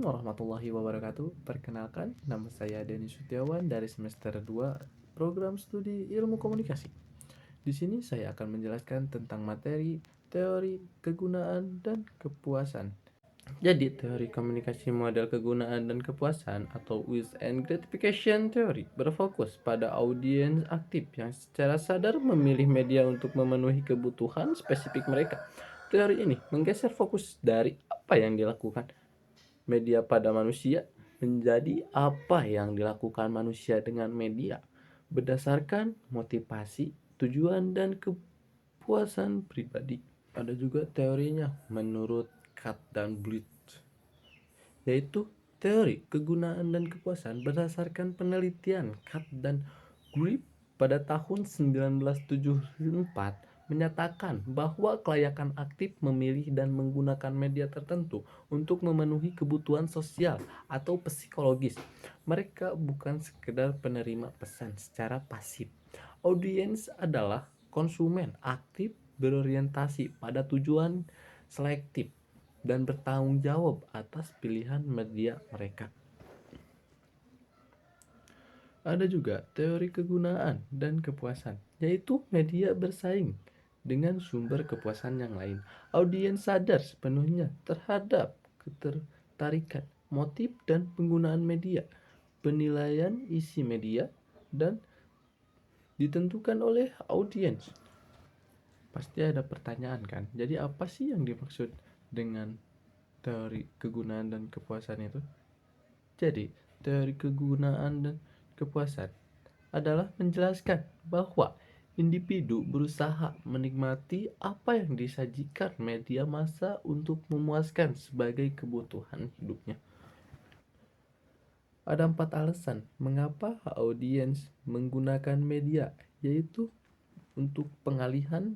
warahmatullahi wabarakatuh. Perkenalkan, nama saya Denny Sutiawan dari semester 2 Program Studi Ilmu Komunikasi. Di sini saya akan menjelaskan tentang materi, teori, kegunaan, dan kepuasan. Jadi, teori komunikasi model kegunaan dan kepuasan atau use and gratification theory berfokus pada audiens aktif yang secara sadar memilih media untuk memenuhi kebutuhan spesifik mereka. Teori ini menggeser fokus dari apa yang dilakukan media pada manusia menjadi apa yang dilakukan manusia dengan media berdasarkan motivasi, tujuan, dan kepuasan pribadi. Ada juga teorinya menurut Kat dan Blit, yaitu teori kegunaan dan kepuasan berdasarkan penelitian Kat dan Grip pada tahun 1974 menyatakan bahwa kelayakan aktif memilih dan menggunakan media tertentu untuk memenuhi kebutuhan sosial atau psikologis. Mereka bukan sekedar penerima pesan secara pasif. Audiens adalah konsumen aktif berorientasi pada tujuan selektif dan bertanggung jawab atas pilihan media mereka. Ada juga teori kegunaan dan kepuasan, yaitu media bersaing dengan sumber kepuasan yang lain. Audiens sadar sepenuhnya terhadap ketertarikan, motif, dan penggunaan media. Penilaian isi media dan ditentukan oleh audiens. Pasti ada pertanyaan kan? Jadi apa sih yang dimaksud dengan teori kegunaan dan kepuasan itu? Jadi, teori kegunaan dan kepuasan adalah menjelaskan bahwa individu berusaha menikmati apa yang disajikan media massa untuk memuaskan sebagai kebutuhan hidupnya. Ada 4 alasan mengapa audiens menggunakan media, yaitu untuk pengalihan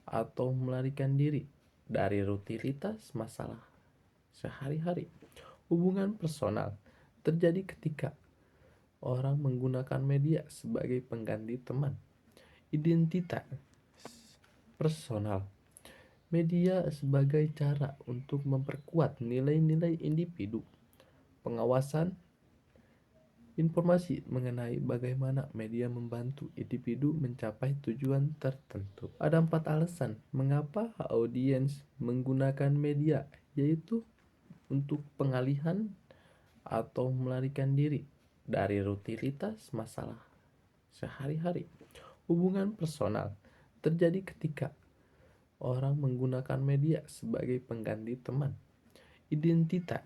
atau melarikan diri dari rutinitas masalah sehari-hari. Hubungan personal terjadi ketika orang menggunakan media sebagai pengganti teman. Identitas personal, media sebagai cara untuk memperkuat nilai-nilai individu. Pengawasan, informasi mengenai bagaimana media membantu individu mencapai tujuan tertentu. Ada 4 alasan mengapa audiens menggunakan media, yaitu untuk pengalihan atau melarikan diri dari rutinitas masalah sehari-hari. Hubungan personal terjadi ketika orang menggunakan media sebagai pengganti teman. Identitas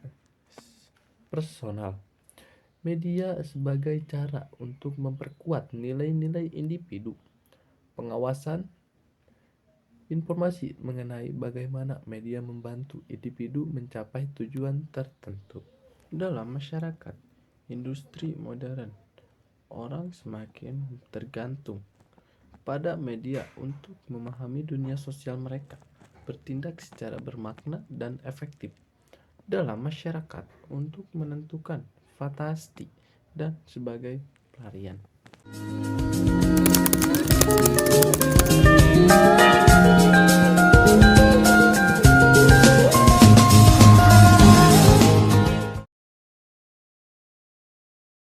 personal, media sebagai cara untuk memperkuat nilai-nilai individu. Pengawasan, informasi mengenai bagaimana media membantu individu mencapai tujuan tertentu. Dalam masyarakat industri modern, orang semakin tergantung pada media untuk memahami dunia sosial mereka, bertindak secara bermakna dan efektif dalam masyarakat untuk menentukan fantasi dan sebagai pelarian.